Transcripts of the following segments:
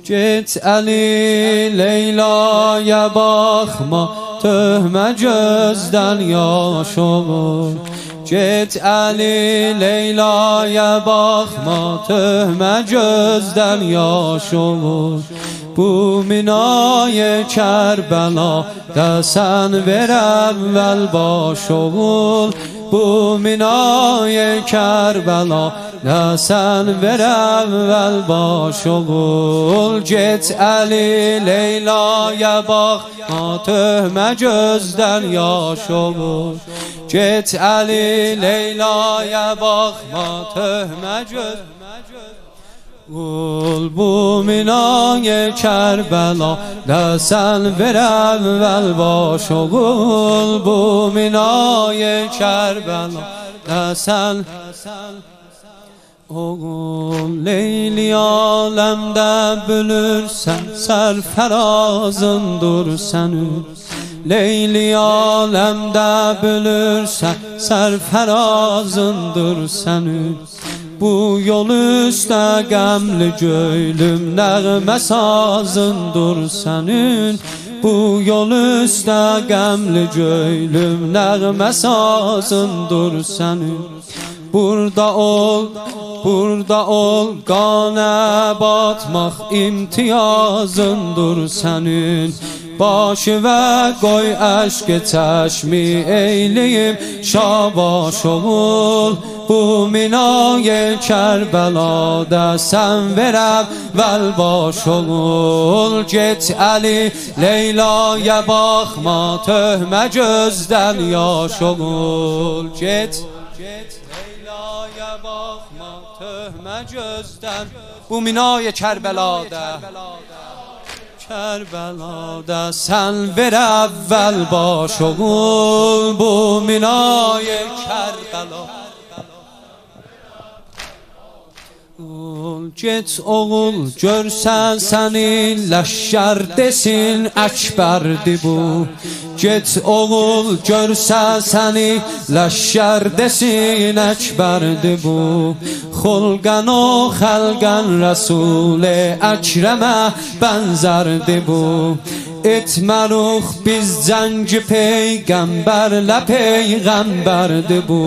Get Ali Leyla'ya bakma, töhme gözden yaş olur. Get Ali Leyla'ya bakma, töhme gözden yaş olur. Bu minayı Kerbela'da sen ver evvel baş ol. Bu minayı Kerbela'da sen ver evvel baş ol. Get Ali Leyla'ya bakma, töhme gözden yaş olur. Get Ali Leyla'ya bakma, töhme gözden bu minayı Kerbela'da sen ver evvel baş ol. Bu minayı Kerbela'da sen oğul. Leyli alemde bülürsen serferazındır senin. Leyli alemde bülürsen serferazındır senin. Bu yol üstə qəmli göylüm nəğmə sazındır sənin. Bu yol üstə qəmli göylüm nəğmə sazındır sənin. Burada ol, burada ol, qana batmaq imtiyazındır sənin. Başı və qoy əşq çəşmi eyliyim şabaş ol. Bu minayı Kerbela'da sen ver evvel baş ol. Get Ali Leyla'ya bakma, töhme gözden yaş ol. Get Leyla'ya bakma, töhme gözden. Bu minayı Kerbela'da Kerbela'da sen ver evvel baş ol. Bu minayı Kerbela get oğul, görsən səni ləşkər desin Əkbərdir bu. Get oğul, görsən səni ləşkər desin Əkbərdir bu. Xulqən o xəlqən Rəsul-i Əkrəmə bənzərdir bu. Etmərux biz cəngi peyğəmbərlə peyğəmbərdir bu.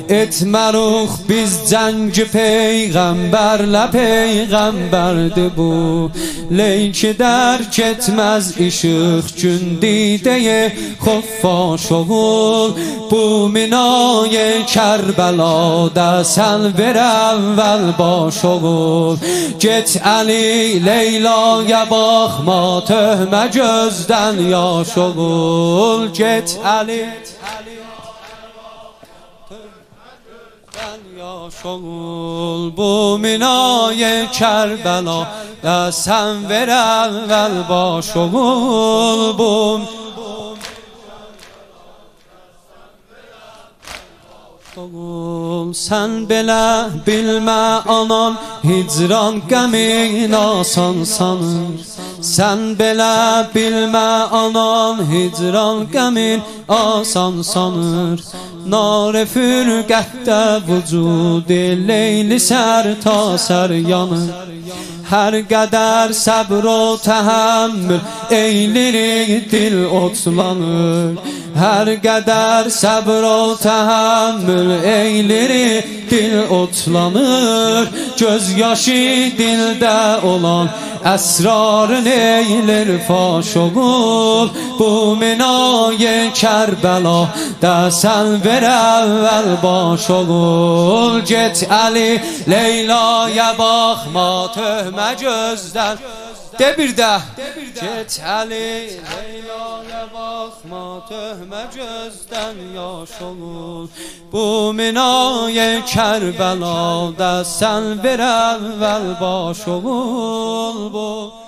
Etmərux biz cəngi peyğəmbərlə peyğəmbərdir bu. Leyki dərk etməz işıq gün didəyə xoffaş ol. Bu minayı Kerbela'da sən ver evvel baş ol. Get Ali Leyla'ya bakma, töhme gözden yaş ol. Get Ali yaş ol. Bu minayı Kerbela'da sen ver evvel baş ol. Bu sen belə bilmə anan hicran qəmin asan sanır. Sen belə bilmə anan hicran qəmin asan sanır. Nar-ı fürqətdə vücud-i leyli sər ta sər yanır. Hər qədər səbr o təhəmmül eylirik dil otlanır. Hər qədər səbr o təhəmmül eylirik dil otlanır. Göz yaşı dildə olan əsrarın eylir faş olur. Bu minayı Kerbela'da sen ver evvel baş ol. Get Ali Leyla'ya bakma, töhme gözden. De bir de get Ali Leyla'ya bakma, töhme gözden yaş olur. Bu minayı Kerbela'da sen ver evvel baş ol. Bu